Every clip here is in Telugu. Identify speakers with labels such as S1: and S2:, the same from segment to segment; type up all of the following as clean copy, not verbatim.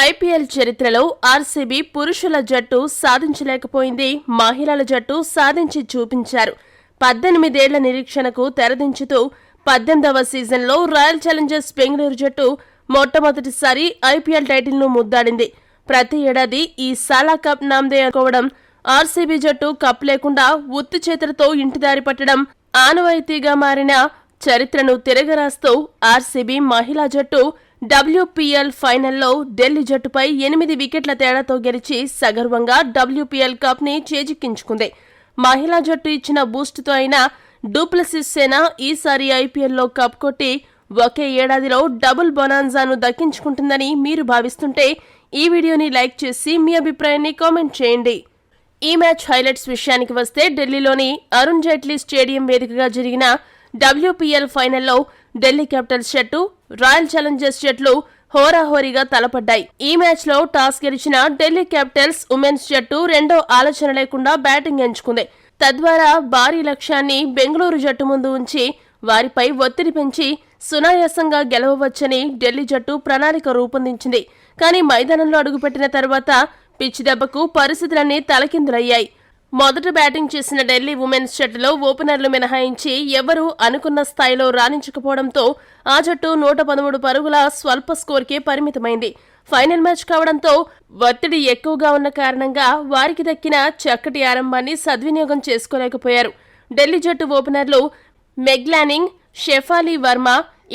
S1: ఐపీఎల్ చరిత్రలో ఆర్సీబీ పురుషుల జట్టు సాధించలేకపోయింది, మహిళల జట్టు సాధించి చూపించారు. 18 ఏళ్ల నిరీక్షణకు తెరదించుతూ 18వ సీజన్లో రాయల్ ఛాలెంజర్స్ బెంగళూరు జట్టు మొట్టమొదటిసారి ఐపీఎల్ టైటిల్ను ముద్దాడింది. ప్రతి ఏడాది ఈ సాలా కప్ నామ్దే అనుకోవడం, ఆర్సీబీ జట్టు కప్ లేకుండా ఉత్తి చేతులతో ఇంటిదారి పట్టడం ఆనవాయితీగా మారిన చరిత్రను తిరగరాస్తూ ఆర్సీబీ మహిళా జట్టు డబ్ల్యూపీఎల్ ఫైనల్లో ఢిల్లీ జట్టుపై 8 వికెట్ల తేడాతో గెలిచి సగర్వంగా డబ్ల్యూపీఎల్ కప్ ని చేజిక్కించుకుంది. మహిళా జట్టు ఇచ్చిన బూస్టుతో అయినా డూప్లెసిస్ సేన ఈసారి ఐపీఎల్లో కప్ కొట్టి ఒకే ఏడాదిలో డబుల్ బొనాన్జాను దక్కించుకుంటుందని మీరు భావిస్తుంటే ఈ వీడియోని లైక్ చేసి మీ అభిప్రాయాన్ని కామెంట్ చేయండి. ఈ మ్యాచ్ హైలైట్స్ విషయానికి వస్తే ఢిల్లీలోని అరుణ్ జైట్లీ స్టేడియం వేదికగా జరిగిన డబ్ల్యూపీఎల్ ఫైనల్లో ఢిల్లీ క్యాపిటల్స్ జట్టు, రాయల్ ఛాలెంజర్స్ జట్లు హోరాహోరీగా తలపడ్డాయి. ఈ మ్యాచ్ లో టాస్ గెలిచిన ఢిల్లీ క్యాపిటల్స్ ఉమెన్స్ జట్టు రెండో ఆలోచన లేకుండా బ్యాటింగ్ ఎంచుకుంది. తద్వారా భారీ లక్ష్యాన్ని బెంగళూరు జట్టు ముందు ఉంచి వారిపై ఒత్తిడి పెంచి సునాయాసంగా గెలవవచ్చని ఢిల్లీ జట్టు ప్రణాళిక రూపొందించింది. కానీ మైదానంలో అడుగుపెట్టిన తర్వాత పిచ్చి దెబ్బకు పరిస్థితులన్నీ తలకిందులయ్యాయి. మొదట బ్యాటింగ్ చేసిన ఢిల్లీ ఉమెన్స్ జట్టులో ఓపెనర్లు మినహాయించి ఎవరూ అనుకున్న స్థాయిలో రాణించకపోవడంతో ఆ జట్టు 113 పరుగుల స్వల్ప స్కోర్కే పరిమితమైంది. ఫైనల్ మ్యాచ్ కావడంతో ఒత్తిడి ఎక్కువగా ఉన్న కారణంగా వారికి దక్కిన చక్కటి ఆరంభాన్ని సద్వినియోగం చేసుకోలేకపోయారు. ఢిల్లీ జట్టు ఓపెనర్లు మెగ్లానింగ్, షెఫాలీ వర్మ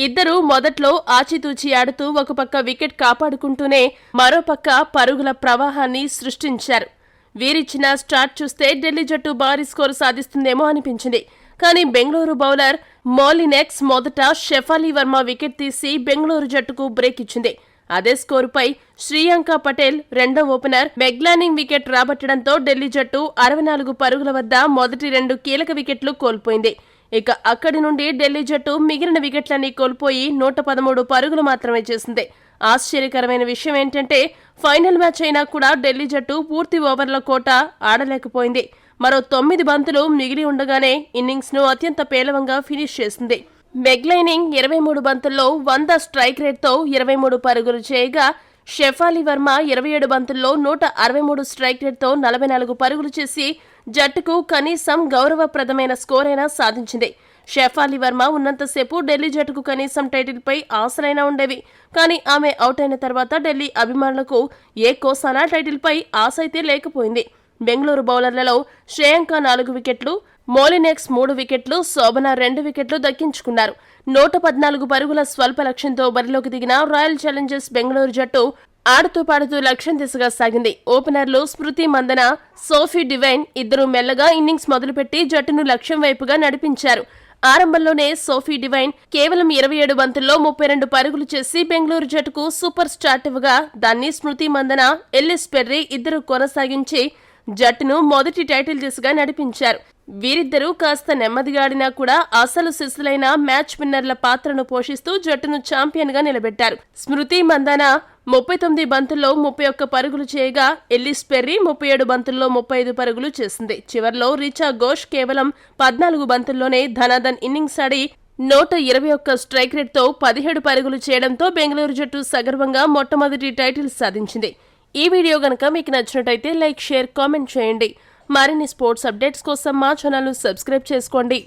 S1: ఇద్దరూ మొదట్లో ఆచితూచి ఆడుతూ ఒక పక్క వికెట్ కాపాడుకుంటూనే మరోపక్క పరుగుల ప్రవాహాన్ని సృష్టించారు. వీరిచ్చిన స్టార్ట్ చూస్తే ఢిల్లీ జట్టు భారీ స్కోరు సాధిస్తుందేమో అనిపించింది. కానీ బెంగళూరు బౌలర్ మోలినెక్స్ మొదట షెఫాలీ వర్మ వికెట్ తీసి బెంగళూరు జట్టుకు బ్రేక్ ఇచ్చింది. అదే స్కోరుపై శ్రీయాంక పటేల్ రెండో ఓపెనర్ మెగ్లానింగ్ వికెట్ రాబట్టడంతో ఢిల్లీ జట్టు 64 పరుగుల వద్ద మొదటి 2 కీలక వికెట్లు కోల్పోయింది. ఇక అక్కడి నుండి ఢిల్లీ జట్టు మిగిలిన వికెట్లన్నీ కోల్పోయి 113 పరుగులు మాత్రమే చేసింది. ఆశ్చర్యకరమైన విషయం ఏంటంటే ఫైనల్ మ్యాచ్ అయినా కూడా ఢిల్లీ జట్టు పూర్తి ఓవర్ల కోట ఆడలేకపోయింది. మరో 9 బంతులు మిగిలి ఉండగానే ఇన్నింగ్స్ ను అత్యంత పేలవంగా ఫినిష్ చేసింది. మెగ్లైనింగ్ 23 బంతుల్లో 100 స్ట్రైక్ రేట్తో 23 పరుగులు చేయగా షెఫాలీ వర్మ 27 బంతుల్లో 163 స్ట్రైక్ రేట్తో 44 పరుగులు చేసి జట్టుకు కనీసం గౌరవప్రదమైన స్కోర్ అయినా సాధించింది. షెఫాలీ వర్మ ఉన్నంతసేపు ఢిల్లీ జట్టుకు కనీసం టైటిల్పై ఆశలైనా ఉండేవి. కానీ ఆమె అవుట్ అయిన తర్వాత ఢిల్లీ అభిమానులకు ఏ కోసానా టైటిల్పై ఆశ అయితే లేకపోయింది. బెంగళూరు బౌలర్లలో శ్రేయాంక 4 వికెట్లు, మోలినెక్స్ 3 వికెట్లు, శోభన 2 వికెట్లు దక్కించుకున్నారు. 114 పరుగుల స్వల్ప లక్ష్యంతో బరిలోకి దిగిన రాయల్ ఛాలెంజర్స్ బెంగళూరు జట్టు ఆడుతూ పాడుతూ లక్ష్యం దిశగా సాగింది. ఓపెనర్లు స్మృతి మందన, సోఫీ డివైన్ ఇద్దరు మెల్లగా ఇన్నింగ్స్ మొదలుపెట్టి జట్టును లక్ష్యం వైపుగా నడిపించారు. ఆరంభంలోనే సోఫీ డివైన్ కేవలం 27 బంతుల్లో 32 పరుగులు చేసి బెంగళూరు జట్టుకు సూపర్ స్టార్ట్ ఇవ్వగా దాన్ని స్మృతి మందన, ఎల్లిస్ పెర్రీ ఇద్దరు కొనసాగించి జట్టును మొదటి టైటిల్ దిశగా నడిపించారు. వీరిద్దరూ కాస్త నెమ్మదిగా ఆడినా కూడా అసలు శిశులైన మ్యాచ్ విన్నర్ల పాత్రను పోషిస్తూ జట్టును ఛాంపియన్ గా నిలబెట్టారు. స్మృతి మందన 39 బంతుల్లో 31 పరుగులు చేయగా ఎల్లిస్ పెర్రీ 37 బంతుల్లో 35 పరుగులు చేసింది. చివర్లో రిచా ఘోష్ కేవలం 14 బంతుల్లోనే ధనాధన్ ఇన్నింగ్స్ ఆడి 121 స్ట్రైక్ రేట్తో 17 పరుగులు చేయడంతో బెంగళూరు జట్టు సగర్వంగా మొట్టమొదటి టైటిల్ సాధించింది. ఈ వీడియో గనక మీకు నచ్చినట్టయితే లైక్, షేర్, కామెంట్ చేయండి. మరిన్ని స్పోర్ట్స్ అప్డేట్స్ కోసం మా ఛానల్ సబ్స్క్రైబ్ చేసుకోండి.